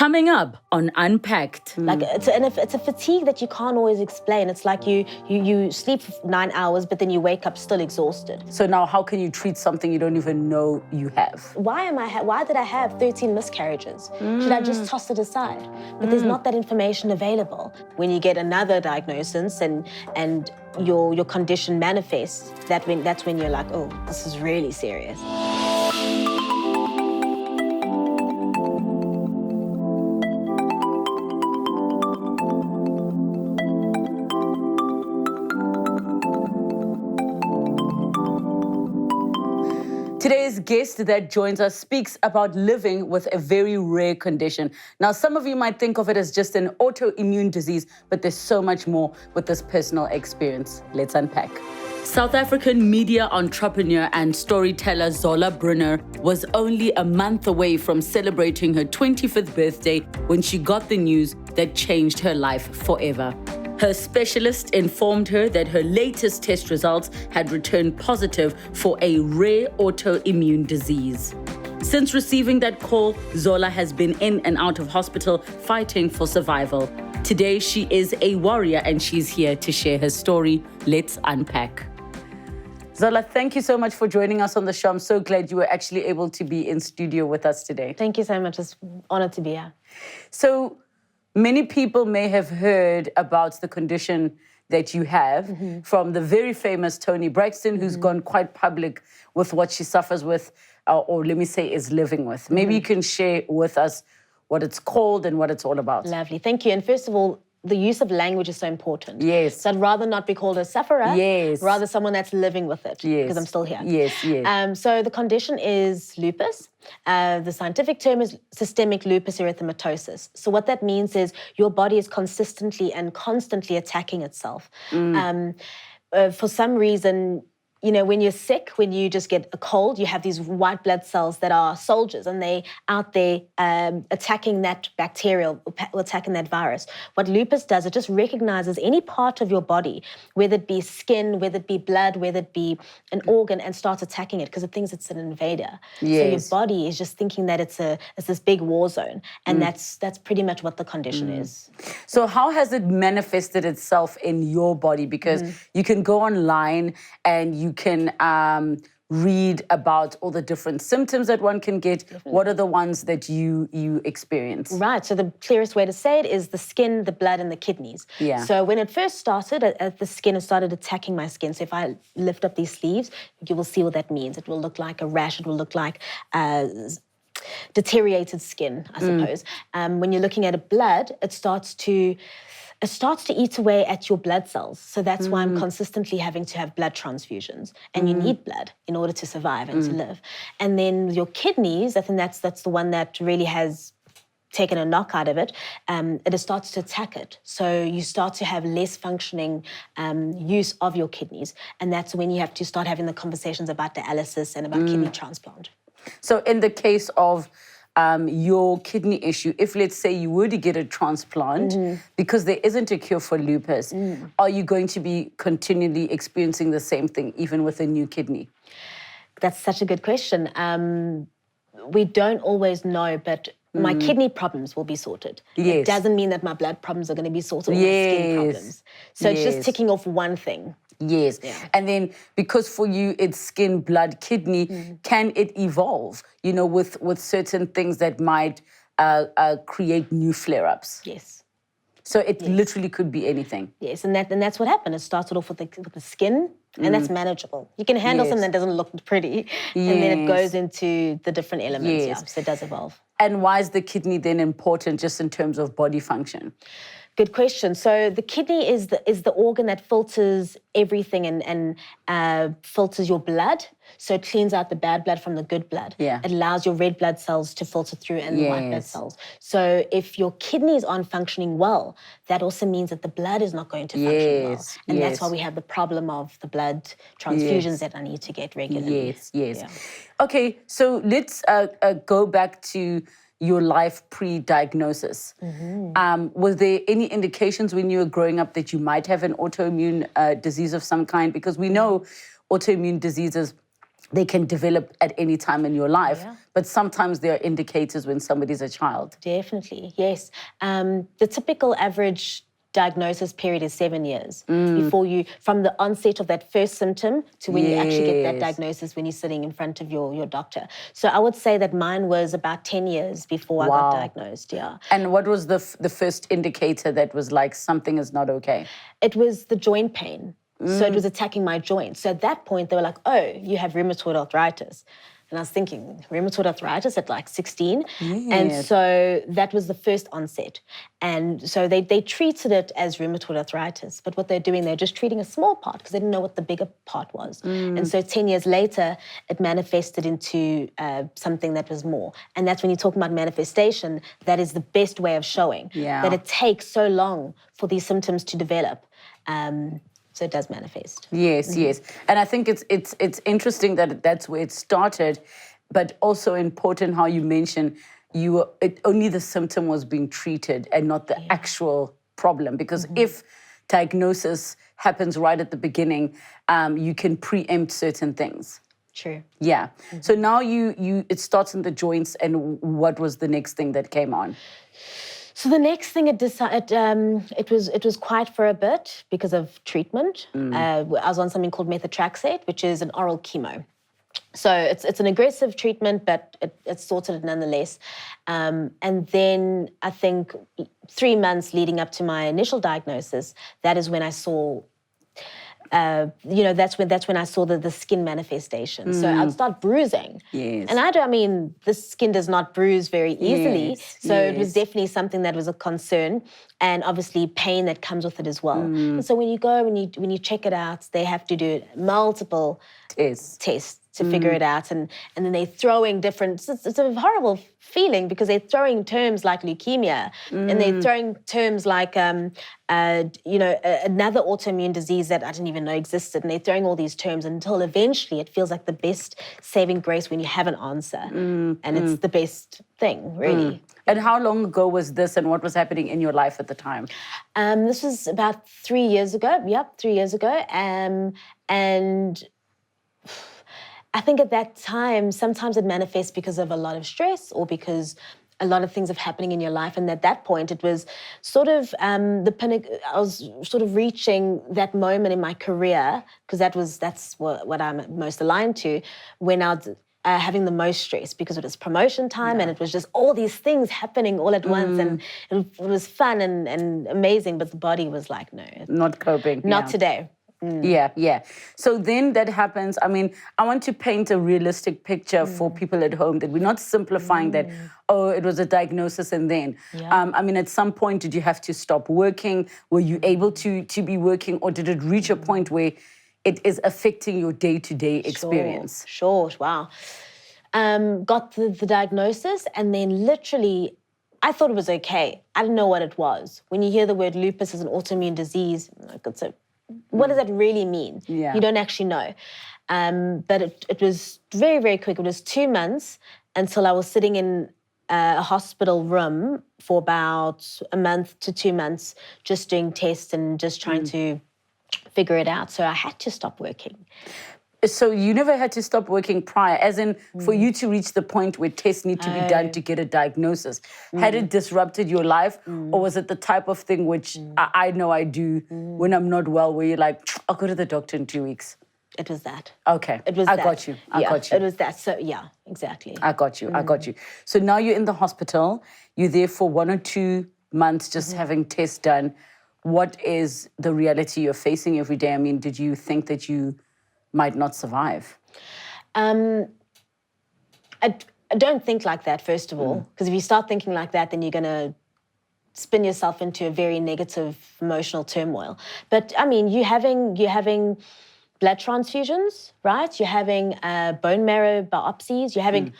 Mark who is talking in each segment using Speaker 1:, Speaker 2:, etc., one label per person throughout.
Speaker 1: Coming up on Unpacked.
Speaker 2: Like it's a fatigue that you can't always explain. It's like you sleep for 9 hours, but then you wake up still exhausted.
Speaker 1: So now how can you treat something you don't even know you have?
Speaker 2: Why did I have 13 miscarriages? Should I just toss it aside? But there's not that information available. When you get another diagnosis and your condition manifests, that's when you're like, oh, this is really serious.
Speaker 1: Today's guest that joins us speaks about living with a very rare condition. Now, some of you might think of it as just an autoimmune disease, but there's so much more with this personal experience. Let's unpack. South African media entrepreneur and storyteller Zola Brunner was only a month away from celebrating her 25th birthday when she got the news that changed her life forever. Her specialist informed her that her latest test results had returned positive for a rare autoimmune disease. Since receiving that call, Zola has been in and out of hospital fighting for survival. Today, she is a warrior and she's here to share her story. Let's unpack. Zola, thank you so much for joining us on the show. I'm so glad you were actually able to be in studio with us today.
Speaker 2: Thank you so much. It's an honor to be here.
Speaker 1: So, many people may have heard about the condition that you have from the very famous Toni Braxton, who's gone quite public with what she suffers with, or let me say is living with. Maybe you can share with us what it's called and what it's all about.
Speaker 2: Lovely, thank you. And first of all, the use of language is so important.
Speaker 1: Yes.
Speaker 2: So I'd rather not be called a sufferer.
Speaker 1: Yes.
Speaker 2: Rather someone that's living with it.
Speaker 1: Yes.
Speaker 2: Because I'm still here.
Speaker 1: Yes, yes.
Speaker 2: So the condition is lupus. The scientific term is systemic lupus erythematosus. So what that means is your body is consistently and constantly attacking itself. For some reason, you know, when you're sick, when you just get a cold, you have these white blood cells that are soldiers and they out there attacking that bacteria, attacking that virus. What lupus does, it just recognizes any part of your body, whether it be skin, whether it be blood, whether it be an organ, and starts attacking it because it thinks it's an invader.
Speaker 1: Yes.
Speaker 2: So your body is just thinking that it's this big war zone, and that's pretty much what the condition is.
Speaker 1: So how has it manifested itself in your body? Because you can go online and you can read about all the different symptoms that one can get. Definitely. What are the ones that you experience?
Speaker 2: Right, so the clearest way to say it is the skin, the blood, and the kidneys.
Speaker 1: Yeah.
Speaker 2: So when it first started, the skin started attacking my skin. So if I lift up these sleeves, you will see what that means. It will look like a rash, it will look like deteriorated skin, I suppose. When you're looking at blood, it starts to eat away at your blood cells. So that's why I'm consistently having to have blood transfusions. And you need blood in order to survive and to live. And then your kidneys, I think that's the one that really has taken a knock out of it. It starts to attack it. So you start to have less functioning use of your kidneys. And that's when you have to start having the conversations about dialysis and about kidney transplant.
Speaker 1: So in the case of your kidney issue, if let's say you were to get a transplant, because there isn't a cure for lupus, are you going to be continually experiencing the same thing, even with a new kidney?
Speaker 2: That's such a good question. We don't always know, but my kidney problems will be sorted.
Speaker 1: Yes.
Speaker 2: It doesn't mean that my blood problems are going to be sorted or my skin problems. So it's just ticking off one thing.
Speaker 1: Yes. Yeah. And then because for you it's skin, blood, kidney, can it evolve, you know, with certain things that might create new flare-ups?
Speaker 2: Yes.
Speaker 1: So it literally could be anything.
Speaker 2: Yes, and that's what happened. It started off with the skin, and that's manageable. You can handle something that doesn't look pretty, and then it goes into the different elements. Yeah, so it does evolve.
Speaker 1: And why is the kidney then important just in terms of body function?
Speaker 2: Good question. So the kidney is the organ that filters everything and filters your blood. So it cleans out the bad blood from the good blood.
Speaker 1: Yeah.
Speaker 2: It allows your red blood cells to filter through and the white blood cells. So if your kidneys aren't functioning well, that also means that the blood is not going to function well. And that's why we have the problem of the blood transfusions that I need to get regularly.
Speaker 1: Yes.
Speaker 2: Yeah.
Speaker 1: Okay, so let's go back to your life pre-diagnosis. Was there any indications when you were growing up that you might have an autoimmune disease of some kind? Because we know autoimmune diseases they can develop at any time in your life.
Speaker 2: Yeah.
Speaker 1: But sometimes there are indicators when somebody's a child.
Speaker 2: Definitely, yes. The typical average diagnosis period is 7 years before you, from the onset of that first symptom to when you actually get that
Speaker 1: Yes.
Speaker 2: diagnosis when you're sitting in front of your doctor. So I would say that mine was about 10 years before I got diagnosed, yeah.
Speaker 1: And what was the first indicator that was like something is not okay?
Speaker 2: It was the joint pain. So it was attacking my joints. So at that point, they were like, oh, you have rheumatoid arthritis. And I was thinking, rheumatoid arthritis at like 16? And so that was the first onset. And so they treated it as rheumatoid arthritis. But what they're doing, they're just treating a small part because they didn't know what the bigger part was. And so 10 years later, it manifested into something that was more. And that's when you talk about manifestation, that is the best way of showing that it takes so long for these symptoms to develop. So it does manifest.
Speaker 1: Yes, yes. And I think it's interesting that that's where it started, but also important how you mentioned only the symptom was being treated and not the actual problem. Because if diagnosis happens right at the beginning, you can preempt certain things.
Speaker 2: True.
Speaker 1: Yeah. So now it starts in the joints, and what was the next thing that came on?
Speaker 2: So the next thing it was quiet for a bit because of treatment. I was on something called methotrexate, which is an oral chemo. So it's an aggressive treatment, but it sorted it nonetheless. And then I think 3 months leading up to my initial diagnosis, that is when I saw. That's when I saw the skin manifestation. So I'd start bruising.
Speaker 1: Yes.
Speaker 2: And the skin does not bruise very easily. So it was definitely something that was a concern, and obviously pain that comes with it as well. And so when you go, when you check it out, they have to do multiple tests to figure it out. And then they're throwing different, it's a horrible feeling because they're throwing terms like leukemia and they're throwing terms like, another autoimmune disease that I didn't even know existed. And they're throwing all these terms until eventually it feels like the best saving grace when you have an answer. And it's the best thing, really.
Speaker 1: And how long ago was this, and what was happening in your life at the time?
Speaker 2: This was about 3 years ago. Yep, 3 years ago. And I think at that time, sometimes it manifests because of a lot of stress or because a lot of things are happening in your life. And at that point, it was sort of the pinnacle. I was sort of reaching that moment in my career, because that's what I'm most aligned to, when I was having the most stress because it was promotion time and it was just all these things happening all at once. And it was fun and amazing, but the body was like, no.
Speaker 1: Not coping.
Speaker 2: Not today.
Speaker 1: Yeah. So then that happens. I mean, I want to paint a realistic picture for people at home, that we're not simplifying that, oh, it was a diagnosis and then. I mean, at some point, did you have to stop working? Were you able to be working, or did it reach a point where it is affecting your day-to-day experience?
Speaker 2: Sure. Wow. Got the diagnosis, and then literally, I thought it was okay. I didn't know what it was. When you hear the word lupus as an autoimmune disease, like what does that really mean?
Speaker 1: Yeah.
Speaker 2: You don't actually know. But it was very, very quick. It was 2 months until I was sitting in a hospital room for about a month to 2 months, just doing tests and just trying to figure it out. So I had to stop working.
Speaker 1: So you never had to stop working prior, as in for you to reach the point where tests need to be done to get a diagnosis. Had it disrupted your life, or was it the type of thing which I know I do when I'm not well, where you're like, I'll go to the doctor in 2 weeks?
Speaker 2: It was that.
Speaker 1: Okay.
Speaker 2: It was
Speaker 1: I
Speaker 2: that.
Speaker 1: got you. I got you.
Speaker 2: It was that. So yeah, exactly.
Speaker 1: I got you. I got you. So now you're in the hospital. You're there for 1 or 2 months just having tests done. What is the reality you're facing every day? I mean, did you think that you might not survive?
Speaker 2: I don't think like that, first of all, because if you start thinking like that, then you're going to spin yourself into a very negative emotional turmoil. But I mean, you're having blood transfusions, right? You're having bone marrow biopsies. You're having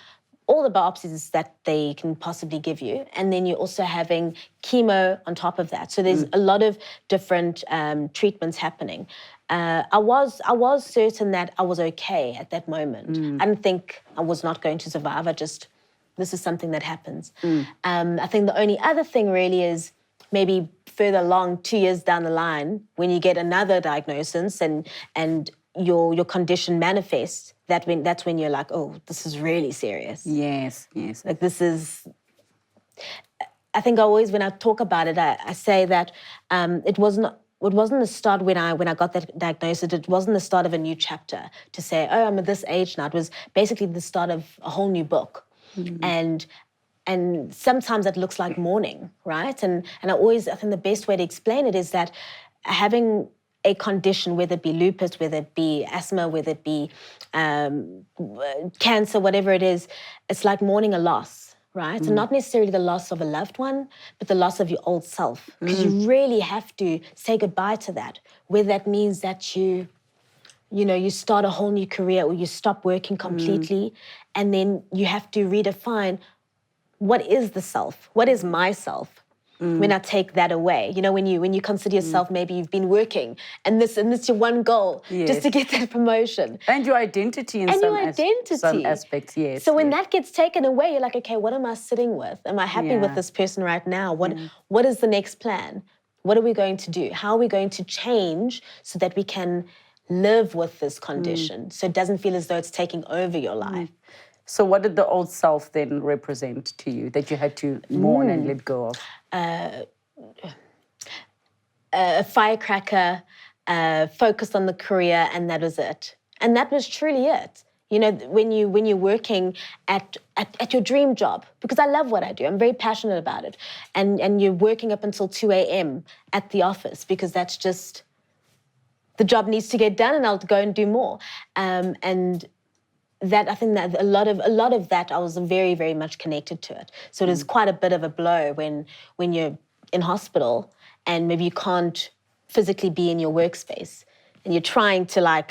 Speaker 2: all the biopsies that they can possibly give you. And then you're also having chemo on top of that. So there's a lot of different treatments happening. I was certain that I was okay at that moment. I didn't think I was not going to survive. This is something that happens. I think the only other thing really is maybe further along, 2 years down the line, when you get another diagnosis and your condition manifests, that's when you're like, oh, this is really serious.
Speaker 1: Yes, yes.
Speaker 2: Like this is. I think always when I talk about it, I say that it wasn't the start when I got that diagnosis. It wasn't the start of a new chapter to say, oh, I'm at this age now. It was basically the start of a whole new book. And sometimes it looks like mourning, right? And I think the best way to explain it is that having a condition, whether it be lupus, whether it be asthma, whether it be cancer, whatever it is, it's like mourning a loss, right? And not necessarily the loss of a loved one, but the loss of your old self. Because you really have to say goodbye to that, whether that means that you start a whole new career or you stop working completely, and then you have to redefine what is the self, what is myself. When I take that away, when you consider yourself, maybe you've been working and this your one goal, just to get that promotion.
Speaker 1: And your identity in some aspects, yes.
Speaker 2: So when that gets taken away, you're like, okay, what am I sitting with? Am I happy with this person right now? What is the next plan? What are we going to do? How are we going to change so that we can live with this condition so it doesn't feel as though it's taking over your life?
Speaker 1: So what did the old self then represent to you that you had to mourn and let go of?
Speaker 2: A firecracker, focused on the career, and that was it. And that was truly it. When you're working at your dream job, because I love what I do, I'm very passionate about it, and you're working up until 2 a.m. at the office because that's just the job needs to get done, and I'll go and do more. And that I think that a lot of that I was very, very much connected to it. So it is quite a bit of a blow when you're in hospital and maybe you can't physically be in your workspace and you're trying to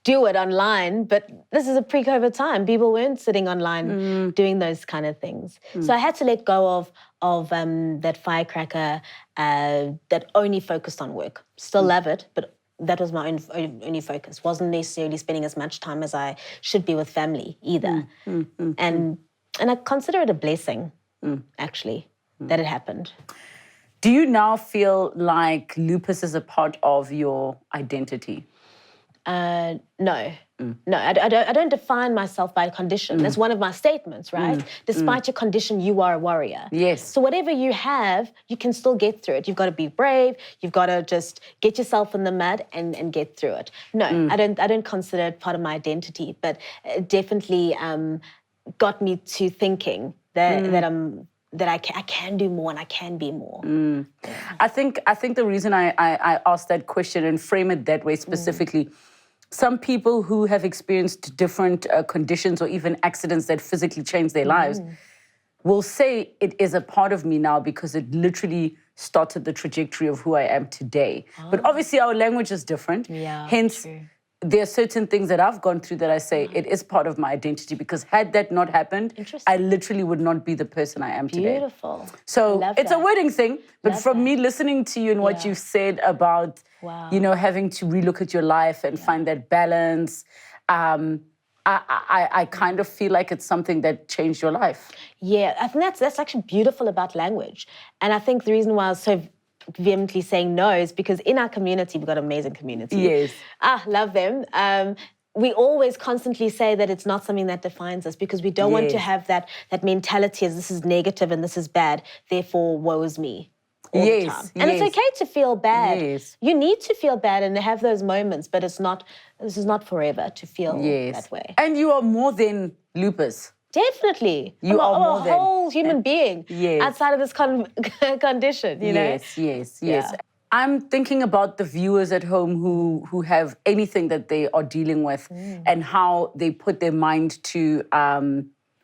Speaker 2: do it online, but this is a pre-COVID time. People weren't sitting online doing those kind of things. So I had to let go of that firecracker that only focused on work. Still love it, but that was my only focus. Wasn't necessarily spending as much time as I should be with family either. And I consider it a blessing, actually, that it happened.
Speaker 1: Do you now feel like lupus is a part of your identity?
Speaker 2: No. No, I don't define myself by a condition. That's one of my statements, right? Despite your condition, you are a warrior.
Speaker 1: Yes.
Speaker 2: So whatever you have, you can still get through it. You've got to be brave. You've got to just get yourself in the mud and get through it. No, I don't consider it part of my identity, but it definitely got me to thinking that I can do more and I can be more.
Speaker 1: I think the reason I asked that question and frame it that way specifically, some people who have experienced different conditions or even accidents that physically change their lives will say it is a part of me now because it literally started the trajectory of who I am today. But obviously our language is different. Hence, there are certain things that I've gone through that I say it is part of my identity because had that not happened, I literally would not be the person I am today.
Speaker 2: Beautiful.
Speaker 1: So it's a wording thing, but from me listening to you and what you've said about, having to relook at your life and find that balance, I kind of feel like it's something that changed your life.
Speaker 2: Yeah, I think that's actually beautiful about language. And I think the reason why I was so vehemently saying no is because in our community, we've got an amazing community.
Speaker 1: Yes.
Speaker 2: Love them. We always constantly say that it's not something that defines us because we don't want to have that mentality as this is negative and this is bad, therefore woe is me all the time. And it's okay to feel bad.
Speaker 1: Yes.
Speaker 2: You need to feel bad and have those moments, but this is not forever to feel that way.
Speaker 1: And you are more than lupus.
Speaker 2: Definitely.
Speaker 1: You are more than
Speaker 2: a whole human being outside of this condition, you know?
Speaker 1: Yes. I'm thinking about the viewers at home who have anything that they are dealing with and how they put their mind to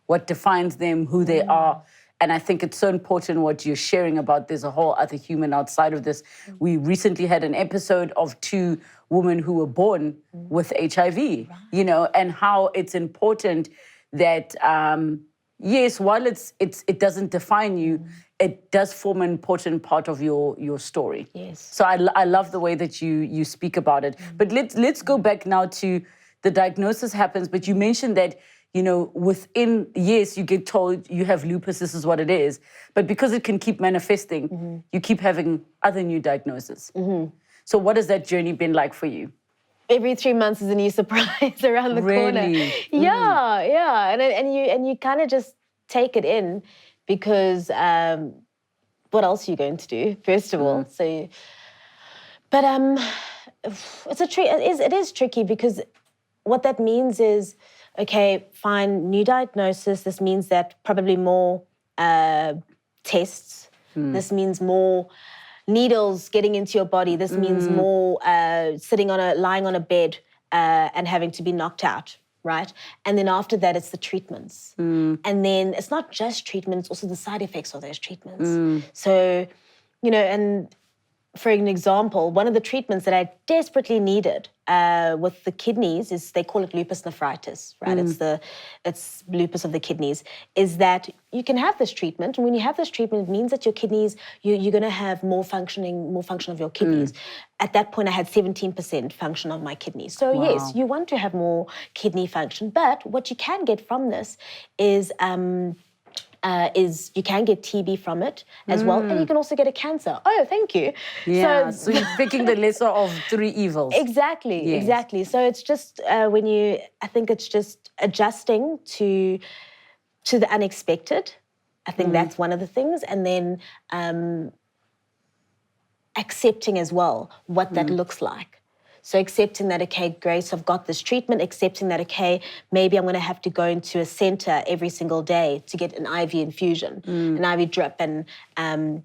Speaker 1: what defines them, who they are. And I think it's so important what you're sharing about there's a whole other human outside of this. We recently had an episode of 2 women who were born with HIV, and how it's important that, yes, while it doesn't define you, it does form an important part of your story.
Speaker 2: Yes.
Speaker 1: So I love the way that you speak about it. But let's go back now to the diagnosis happens, but you mentioned that, within, yes, you get told you have lupus, this is what it is, but because it can keep manifesting, you keep having other new diagnoses. So what has that journey been like for you?
Speaker 2: every 3 months is a new surprise around the corner. Yeah. And you kind of just take it in because what else are you going to do, first of all? So, but it is tricky because what that means is, okay, fine, new diagnosis. This means that probably more tests. This means more needles getting into your body. This means more lying on a bed and having to be knocked out, right? And then after that, it's the treatments. And then it's not just treatments, also the side effects of those treatments. So, and for an example, one of the treatments that I desperately needed with the kidneys is, they call it lupus nephritis, right? It's lupus of the kidneys, is that you can have this treatment, and when you have this treatment, it means that your kidneys, you're going to have more function of your kidneys. At that point, I had 17% function of my kidneys. So yes, you want to have more kidney function, but what you can get from this is you can get TB from it as well, and you can also get a cancer. Oh, thank you.
Speaker 1: Yeah, so you're picking the lesser of three evils.
Speaker 2: Exactly. So it's just I think it's just adjusting to the unexpected. I think that's one of the things, and then accepting as well what that looks like. So accepting that, okay, Grace, I've got this treatment, accepting that, okay, maybe I'm going to have to go into a center every single day to get an IV infusion, an IV drip, and I'm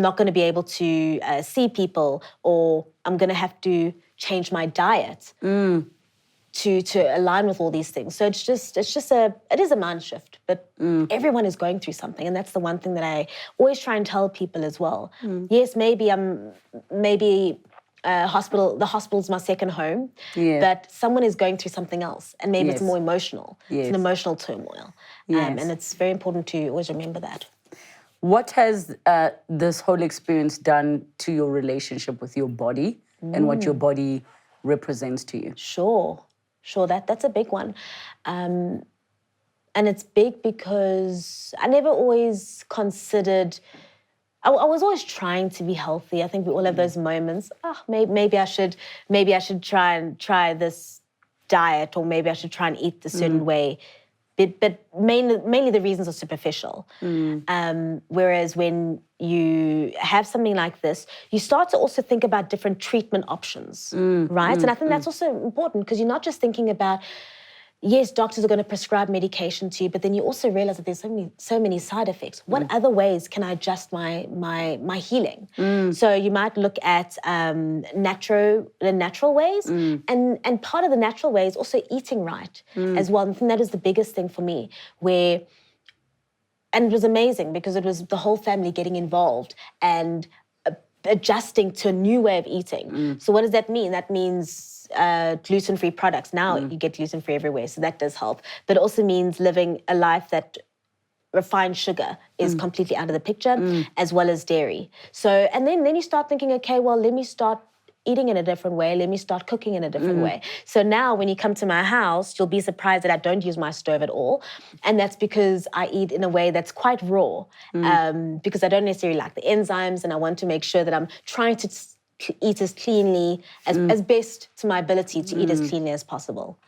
Speaker 2: not going to be able to see people, or I'm going to have to change my diet to align with all these things. So it is a mind shift, but everyone is going through something, and that's the one thing that I always try and tell people as well. Yes, maybe the hospital's my second home, but someone is going through something else, and maybe it's more emotional. It's an emotional turmoil, and it's very important to always remember that.
Speaker 1: What has this whole experience done to your relationship with your body and what your body represents to you?
Speaker 2: Sure, that's a big one. And it's big because I never always considered, I was always trying to be healthy. I think we all have those moments. Maybe I should try this diet, or maybe I should try and eat a certain way. But mainly the reasons are superficial. Whereas when you have something like this, you start to also think about different treatment options, right? And I think that's also important, because you're not just thinking about, yes, doctors are going to prescribe medication to you, but then you also realize that there's so many side effects. What other ways can I adjust my healing? So you might look at the natural ways, and part of the natural way is also eating right as well. And I think that is the biggest thing for me, and it was amazing because it was the whole family getting involved and adjusting to a new way of eating. So what does that mean? That means gluten-free products. Now you get gluten-free everywhere, so that does help. But it also means living a life that refined sugar is completely out of the picture, as well as dairy. So, and then you start thinking, okay, well, let me start eating in a different way. Let me start cooking in a different way. So now when you come to my house, you'll be surprised that I don't use my stove at all. And that's because I eat in a way that's quite raw, because I don't necessarily like the enzymes, and I want to make sure that I'm trying to eat as cleanly, as best to my ability to eat as cleanly as possible.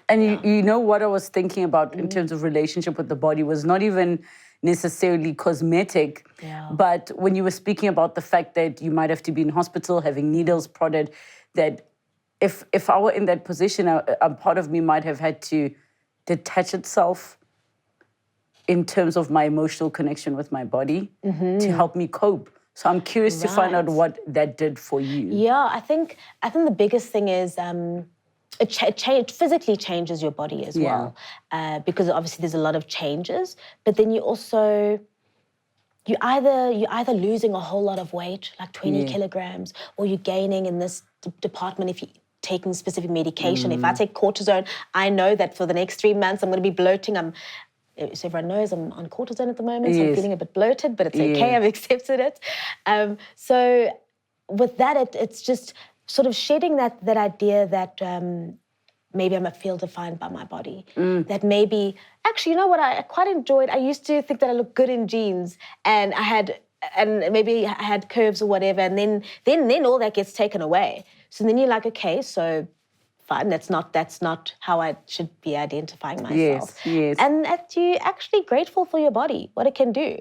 Speaker 1: And you know what I was thinking about in terms of relationship with the body was not even necessarily cosmetic, but when you were speaking about the fact that you might have to be in hospital having needles prodded, that if I were in that position, a part of me might have had to detach itself in terms of my emotional connection with my body to help me cope. So I'm curious to find out what that did for you.
Speaker 2: Yeah, I think the biggest thing is it physically changes your body as well, because obviously there's a lot of changes. But then you're either losing a whole lot of weight, like 20 kilograms, or you're gaining in this department if you're taking specific medication. If I take cortisone, I know that for the next 3 months I'm going to be bloating. So everyone knows I'm on cortisone at the moment, so I'm feeling a bit bloated, but it's okay, I've accepted it. So with that, it's just sort of shedding that idea that maybe I'm a field defined by my body. That maybe, actually, you know what, I quite enjoyed, I used to think that I looked good in jeans, and maybe I had curves or whatever, and then all that gets taken away. So then you're like, okay, so fine. That's not how I should be identifying myself.
Speaker 1: Yes, yes.
Speaker 2: And that you're actually grateful for your body, what it can do.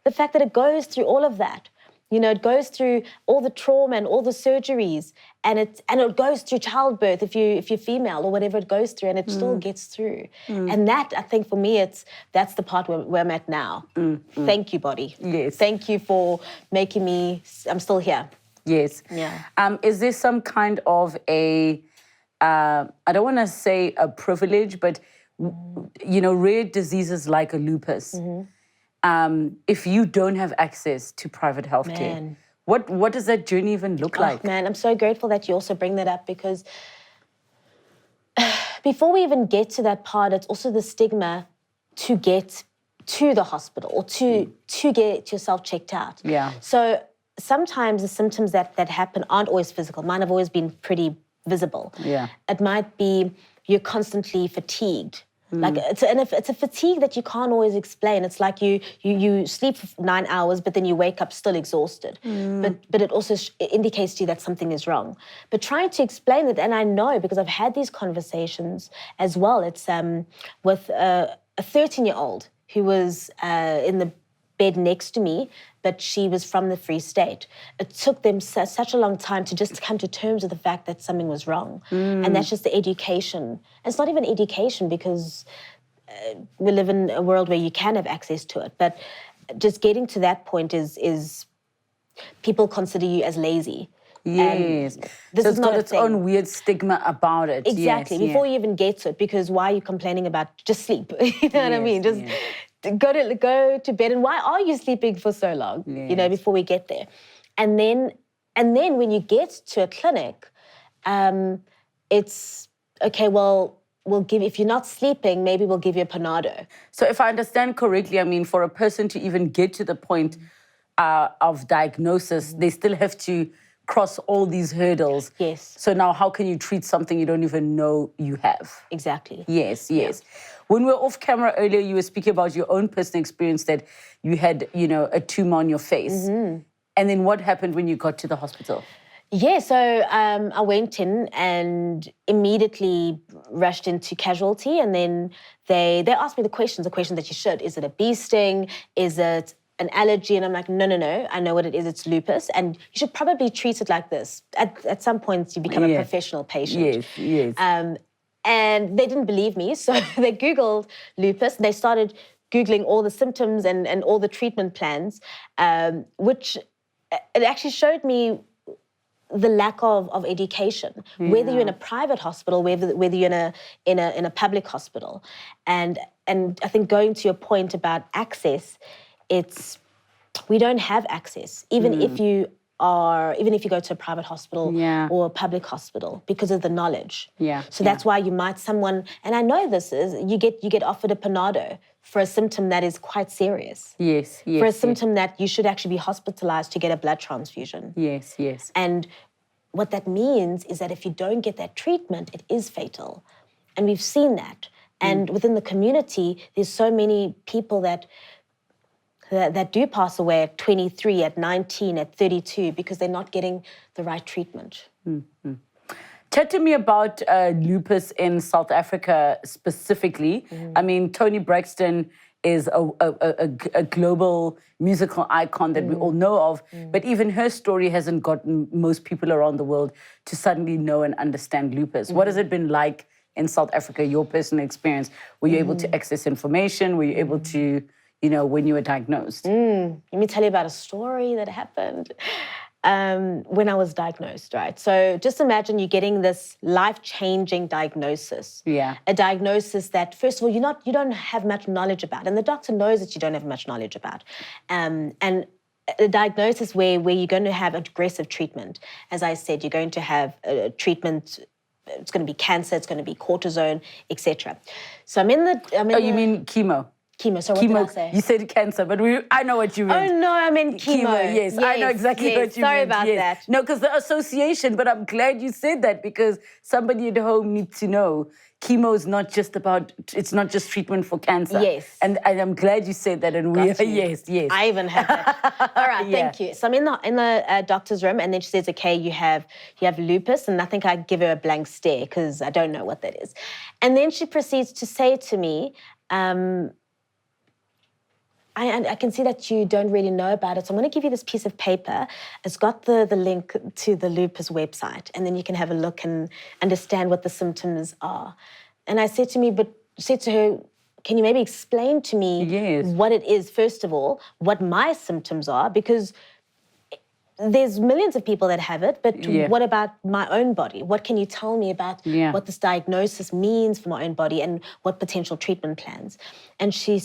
Speaker 2: The fact that it goes through all of that. You know, it goes through all the trauma and all the surgeries, and it goes through childbirth if you're female or whatever it goes through, and it still gets through. And that, I think, for me, that's the part where I'm at now. Thank you, body.
Speaker 1: Yes.
Speaker 2: Thank you for making me. I'm still here.
Speaker 1: Yes.
Speaker 2: Yeah.
Speaker 1: Is there some kind of a, I don't want to say a privilege, but, you know, rare diseases like a lupus, if you don't have access to private healthcare, what does that journey even look like?
Speaker 2: Man, I'm so grateful that you also bring that up, because before we even get to that part, it's also the stigma to get to the hospital or to get yourself checked out.
Speaker 1: Yeah.
Speaker 2: So sometimes the symptoms that happen aren't always physical. Mine have always been pretty visible.
Speaker 1: Yeah.
Speaker 2: It might be you're constantly fatigued. Like it's a fatigue that you can't always explain. It's like you sleep for 9 hours, but then you wake up still exhausted. But it also indicates to you that something is wrong. But trying to explain it, and I know because I've had these conversations as well. It's with a 13-year-old who was in the bed next to me, but she was from the Free State. It took them such a long time to just come to terms with the fact that something was wrong. And that's just the education. And it's not even education, because we live in a world where you can have access to it. But just getting to that point is people consider you as lazy.
Speaker 1: Yes.
Speaker 2: This
Speaker 1: so
Speaker 2: is
Speaker 1: it's
Speaker 2: not
Speaker 1: got
Speaker 2: a
Speaker 1: its
Speaker 2: thing.
Speaker 1: own weird stigma about it.
Speaker 2: Exactly.
Speaker 1: Yes,
Speaker 2: Before you even get to it, because why are you complaining about just sleep? You know what I mean? Just go to bed. And why are you sleeping for so long?
Speaker 1: Yes.
Speaker 2: You know, before we get there. And then when you get to a clinic, it's okay, well, we'll give, if you're not sleeping, maybe we'll give you a Panado.
Speaker 1: So if I understand correctly, I mean, for a person to even get to the point of diagnosis, they still have to cross all these hurdles.
Speaker 2: Yes.
Speaker 1: So now how can you treat something you don't even know you have?
Speaker 2: Exactly.
Speaker 1: Yes, yes. When we were off camera earlier, you were speaking about your own personal experience that you had, you know, a tumor on your face. And then what happened when you got to the hospital?
Speaker 2: Yeah, so I went in and immediately rushed into casualty, and then they asked me the questions that you should. Is it a bee sting? Is it an allergy? And I'm like, no, I know what it is. It's lupus, and you should probably treat it like this. At some point, you become a professional patient.
Speaker 1: Yes.
Speaker 2: And they didn't believe me, so they Googled lupus, and they started Googling all the symptoms and all the treatment plans, which it actually showed me the lack of education, whether you're in a private hospital, whether you're in a public hospital. And I think going to your point about access, we don't have access, even if you go to a private hospital or a public hospital, because of the knowledge. So that's why you might and I know this is, you get offered a Panado for a symptom that is quite serious.
Speaker 1: Yes.
Speaker 2: For a symptom that you should actually be hospitalized to get a blood transfusion.
Speaker 1: Yes.
Speaker 2: And what that means is that if you don't get that treatment, it is fatal. And we've seen that. And within the community, there's so many people that do pass away at 23, at 19, at 32, because they're not getting the right treatment.
Speaker 1: Chat to me about lupus in South Africa specifically. I mean, Toni Braxton is a global musical icon that we all know of, but even her story hasn't gotten most people around the world to suddenly know and understand lupus. What has it been like in South Africa, your personal experience? Were you able to access information? Were you able to, you know, when you were diagnosed?
Speaker 2: Let me tell you about a story that happened when I was diagnosed, right? So just imagine you're getting this life-changing diagnosis. A diagnosis that, first of all, you don't have much knowledge about, and the doctor knows that you don't have much knowledge about. And a diagnosis where you're going to have aggressive treatment. As I said, you're going to have treatment. It's going to be cancer, it's going to be cortisone, etc. So I'm in the...
Speaker 1: You mean chemo?
Speaker 2: Chemo, so what did I say?
Speaker 1: You said cancer, but I know what you meant.
Speaker 2: Oh, no, I meant chemo.
Speaker 1: Yes, I know exactly what you meant.
Speaker 2: Sorry about that.
Speaker 1: No, because the association, but I'm glad you said that because somebody at home needs to know chemo is not just it's not just treatment for cancer.
Speaker 2: Yes.
Speaker 1: And I'm glad you said that. And yes.
Speaker 2: I even have that. All right, thank you. So I'm in the doctor's room, and then she says, okay, you have lupus, and I think I give her a blank stare because I don't know what that is. And then she proceeds to say to me, I can see that you don't really know about it, so I'm going to give you this piece of paper. It's got the link to the lupus website, and then you can have a look and understand what the symptoms are. And I said to her, can you maybe explain to me what it is, first of all, what my symptoms are? Because there's millions of people that have it, but what about my own body? What can you tell me about what this diagnosis means for my own body and what potential treatment plans? And she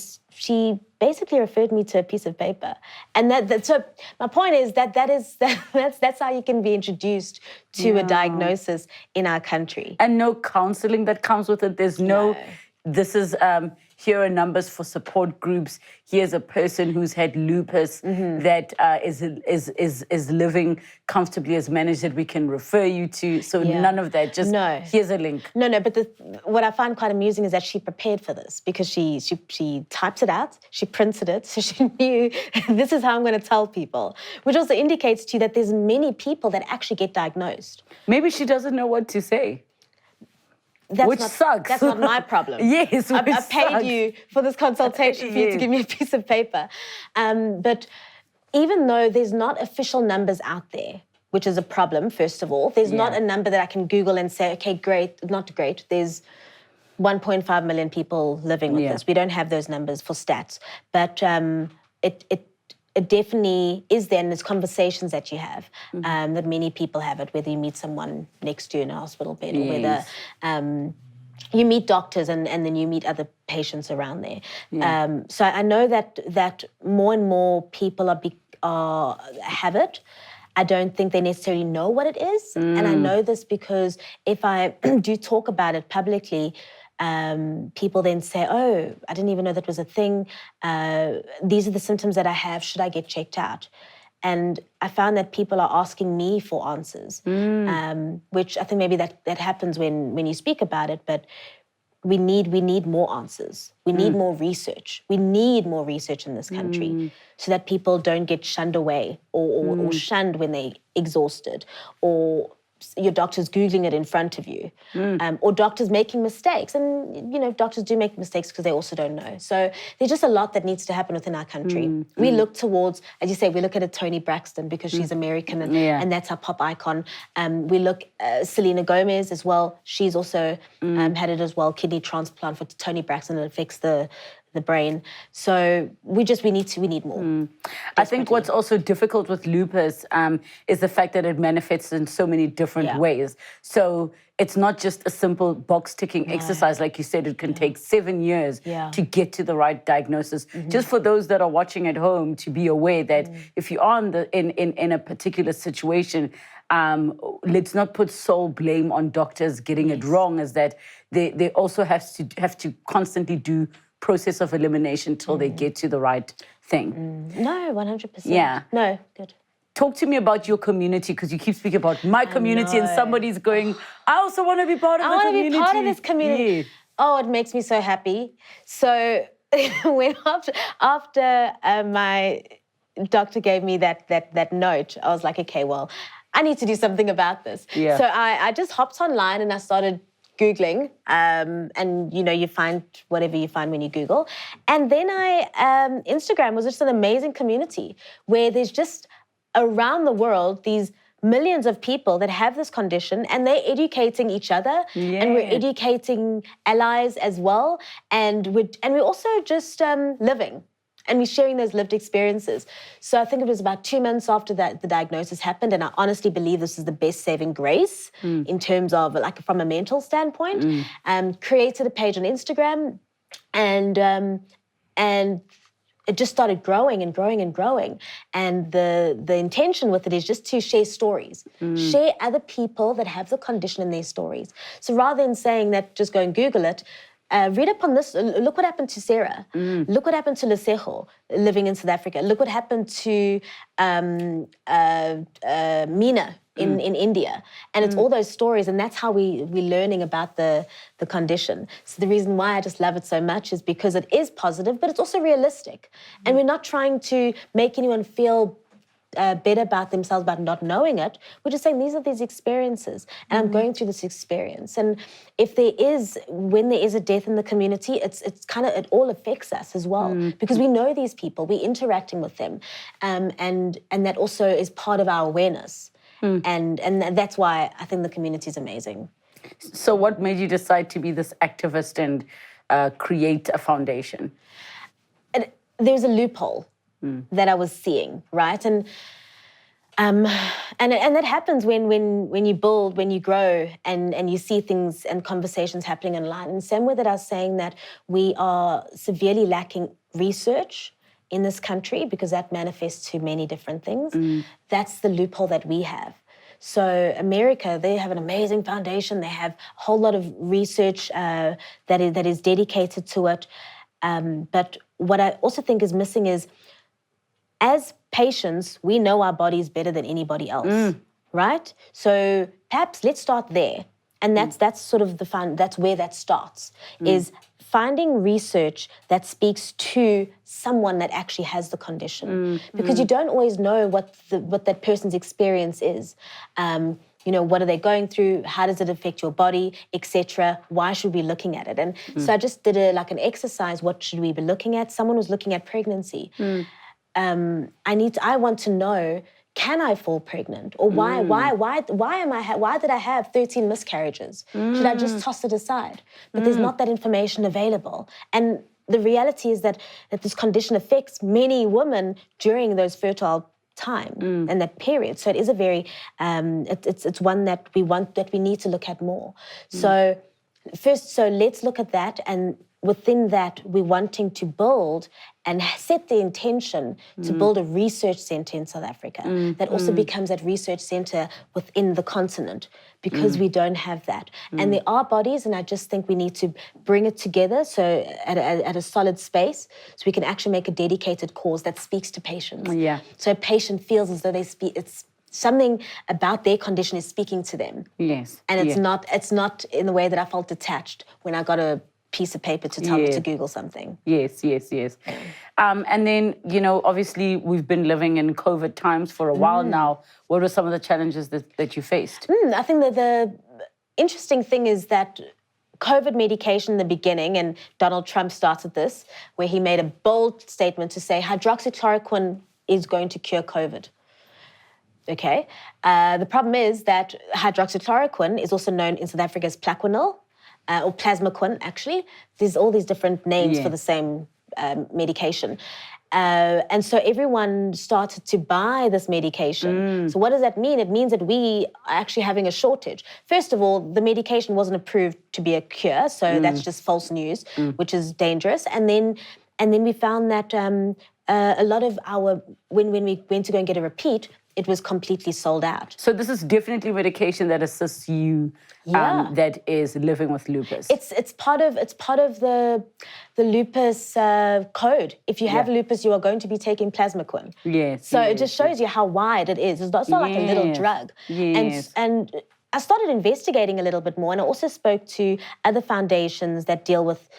Speaker 2: basically referred me to a piece of paper. And so my point is that's how you can be introduced to a diagnosis in our country.
Speaker 1: And no counseling that comes with it. There's no this is here are numbers for support groups. Here's a person who's had lupus that is living comfortably, has managed that we can refer you to. So none of that. Just here's a link.
Speaker 2: No. But what I find quite amusing is that she prepared for this because she types it out, she printed it, so she knew this is how I'm going to tell people, which also indicates to you that there's many people that actually get diagnosed.
Speaker 1: Maybe she doesn't know what to say. Which sucks.
Speaker 2: That's not my problem.
Speaker 1: Yes,
Speaker 2: I paid you for this consultation for you to give me a piece of paper. But even though there's not official numbers out there, which is a problem, first of all, there's not a number that I can Google and say, okay, great, not great. There's 1.5 million people living with this. We don't have those numbers for stats. But it definitely is there, and there's conversations that you have that many people have it, whether you meet someone next to you in a hospital bed or whether you meet doctors and then you meet other patients around there. So I know that more and more people have it. I don't think they necessarily know what it is. And I know this because if I do talk about it publicly, people then say, oh, I didn't even know that was a thing. These are the symptoms that I have. Should I get checked out? And I found that people are asking me for answers, which I think maybe that happens when you speak about it, but we need more answers. We need more research. We need more research in this country so that people don't get shunned away or shunned when they're exhausted, or your doctor's Googling it in front of you, or doctors making mistakes. And, doctors do make mistakes because they also don't know. So there's just a lot that needs to happen within our country. We look towards, as you say, we look at a Toni Braxton because she's American and that's our pop icon. We look Selena Gomez as well. She's also had it as well, kidney transplant for Toni Braxton, that affects the brain. So we need more.
Speaker 1: I think what's also difficult with lupus is the fact that it manifests in so many different ways. So it's not just a simple box ticking exercise. Like you said, it can take 7 years to get to the right diagnosis. Just for those that are watching at home to be aware that if you are in a particular situation, let's not put sole blame on doctors getting it wrong, is that they also have to constantly do process of elimination till they get to the right thing.
Speaker 2: No, 100%.
Speaker 1: Yeah.
Speaker 2: No, good.
Speaker 1: Talk to me about your community, because you keep speaking about my community and somebody's going, I also want to be part of the community.
Speaker 2: I want to be part of this community. Yeah. Oh, it makes me so happy. So when after my doctor gave me that note, I was like, okay, well, I need to do something about this. Yeah. So I just hopped online and I started Googling, and you find whatever you find when you Google. And then Instagram was just an amazing community where there's just around the world these millions of people that have this condition, and they're educating each other, and we're educating allies as well, and we're also just living. And we're sharing those lived experiences. So I think it was about 2 months after that the diagnosis happened, and I honestly believe this is the best saving grace in terms of, like, from a mental standpoint. Created a page on Instagram, and it just started growing and growing and growing. And the intention with it is just to share stories, share other people that have the condition in their stories. So rather than saying that just go and Google it, read up on this. Look what happened to Sarah. Look what happened to Lesejo living in South Africa. Look what happened to Mina in India. And it's all those stories, and that's how we're learning about the condition. So the reason why I just love it so much is because it is positive, but it's also realistic. And we're not trying to make anyone feel better about themselves about not knowing it. We're just saying these are these experiences, and I'm going through this experience. And if when there is a death in the community, it's kind of, it all affects us as well, because we know these people, we're interacting with them, and that also is part of our awareness. And that's why I think the community is amazing.
Speaker 1: So what made you decide to be this activist and create a foundation?
Speaker 2: There's a loophole that I was seeing, right? And that happens when you build, when you grow, and you see things and conversations happening online. And same way that I was saying that we are severely lacking research in this country, because that manifests to many different things. That's the loophole that we have. So America, they have an amazing foundation. They have a whole lot of research that is dedicated to it. But what I also think is missing is, as patients, we know our bodies better than anybody else, right? So perhaps let's start there. And that's sort of that's where that starts, is finding research that speaks to someone that actually has the condition. Because you don't always know what that person's experience is. What are they going through? How does it affect your body, etc.? Why should we be looking at it? And so I just did an exercise. What should we be looking at? Someone was looking at pregnancy. I want to know, can I fall pregnant? Or why did I have 13 miscarriages? Should I just toss it aside? But there's not that information available. And the reality is that this condition affects many women during those fertile time and that period. So it is a very, it's one that we need to look at more. So let's look at that, and within that, we're wanting to build and set the intention to build a research centre in South Africa that also becomes that research centre within the continent, because we don't have that. And there are bodies, and I just think we need to bring it together so at a solid space, so we can actually make a dedicated cause that speaks to patients.
Speaker 1: Yeah.
Speaker 2: So a patient feels as though it's something about their condition is speaking to them.
Speaker 1: Yes.
Speaker 2: And it's not in the way that I felt detached when I got a piece of paper to tell me to Google something.
Speaker 1: Yes. And then, obviously we've been living in COVID times for a while now. What were some of the challenges that you faced?
Speaker 2: I think that the interesting thing is that COVID medication in the beginning, and Donald Trump started this, where he made a bold statement to say hydroxychloroquine is going to cure COVID. Okay. The problem is that hydroxychloroquine is also known in South Africa as Plaquenil, or Plasmaquin, actually. There's all these different names for the same medication. And so everyone started to buy this medication. So what does that mean? It means that we are actually having a shortage. First of all, the medication wasn't approved to be a cure, so that's just false news, which is dangerous. And then we found that a lot of when we went to go and get a repeat, it was completely sold out.
Speaker 1: So this is definitely medication that assists you, that is living with lupus.
Speaker 2: It's part of the lupus code. If you have lupus, you are going to be taking Plasmaquin.
Speaker 1: Yes.
Speaker 2: So it just shows you how wide it is. It's not like a little drug.
Speaker 1: Yes.
Speaker 2: And I started investigating a little bit more, and I also spoke to other foundations that deal with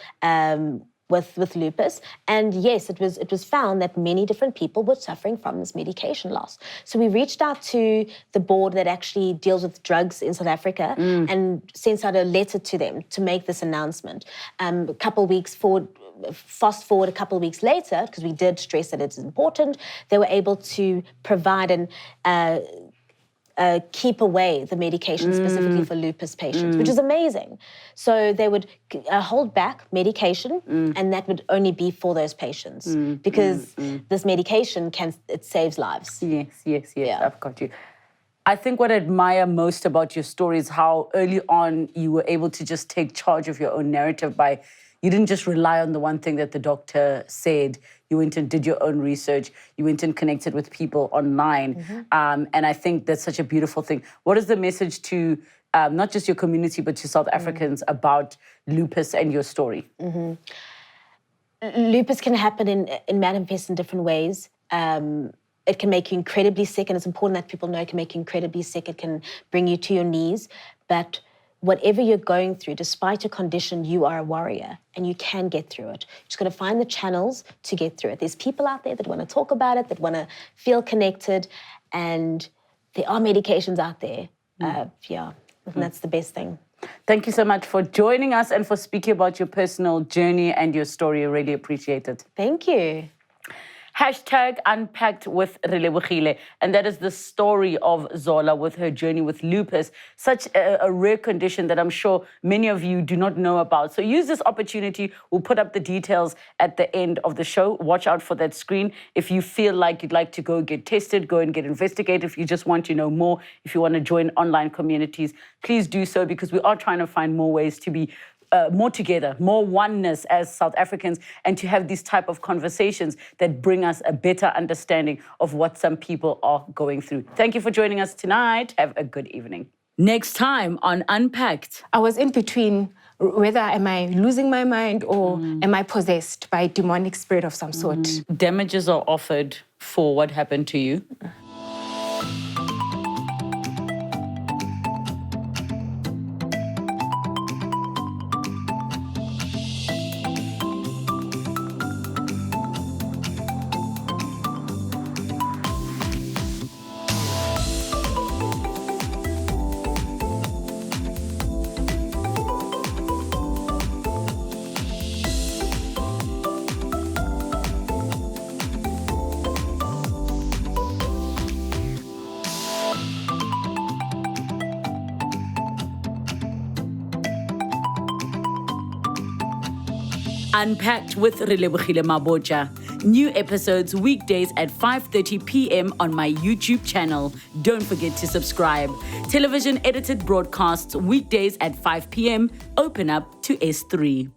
Speaker 2: lupus, and yes, it was found that many different people were suffering from this medication loss. So we reached out to the board that actually deals with drugs in South Africa and sent out a letter to them to make this announcement. A couple of weeks forward, fast forward a couple of weeks later, because we did stress that it's important, they were able to provide keep away the medication specifically for lupus patients, which is amazing. So they would hold back medication, and that would only be for those patients, because this medication it saves lives.
Speaker 1: Yes, I've got you. I think what I admire most about your story is how early on you were able to just take charge of your own narrative you didn't just rely on the one thing that the doctor said. You went and did your own research. You went and connected with people online. And I think that's such a beautiful thing. What is the message to not just your community, but to South Africans about lupus and your story?
Speaker 2: Lupus can happen in manifest in different ways. It can make you incredibly sick, and it's important that people know it can make you incredibly sick. It can bring you to your knees. But whatever you're going through, despite your condition, you are a warrior and you can get through it. You're just got to find the channels to get through it. There's people out there that want to talk about it, that want to feel connected, and there are medications out there. And that's the best thing.
Speaker 1: Thank you so much for joining us and for speaking about your personal journey and your story. I really appreciate it.
Speaker 2: Thank you.
Speaker 1: #Unpacked with Relebogile. And that is the story of Zola with her journey with lupus, such a rare condition that I'm sure many of you do not know about. So use this opportunity. We'll put up the details at the end of the show. Watch out for that screen. If you feel like you'd like to go get tested, go and get investigated. If you just want to know more, if you want to join online communities, please do so, because we are trying to find more ways to be more together, more oneness as South Africans, and to have these type of conversations that bring us a better understanding of what some people are going through. Thank you for joining us tonight. Have a good evening. Next time on Unpacked.
Speaker 3: I was in between whether am I losing my mind or am I possessed by a demonic spirit of some sort.
Speaker 1: Damages are offered for what happened to you. Unpacked with Relebogile Mabotja. New episodes weekdays at 5:30 p.m. on my YouTube channel. Don't forget to subscribe. Television edited broadcasts weekdays at 5 p.m. Open up to S3.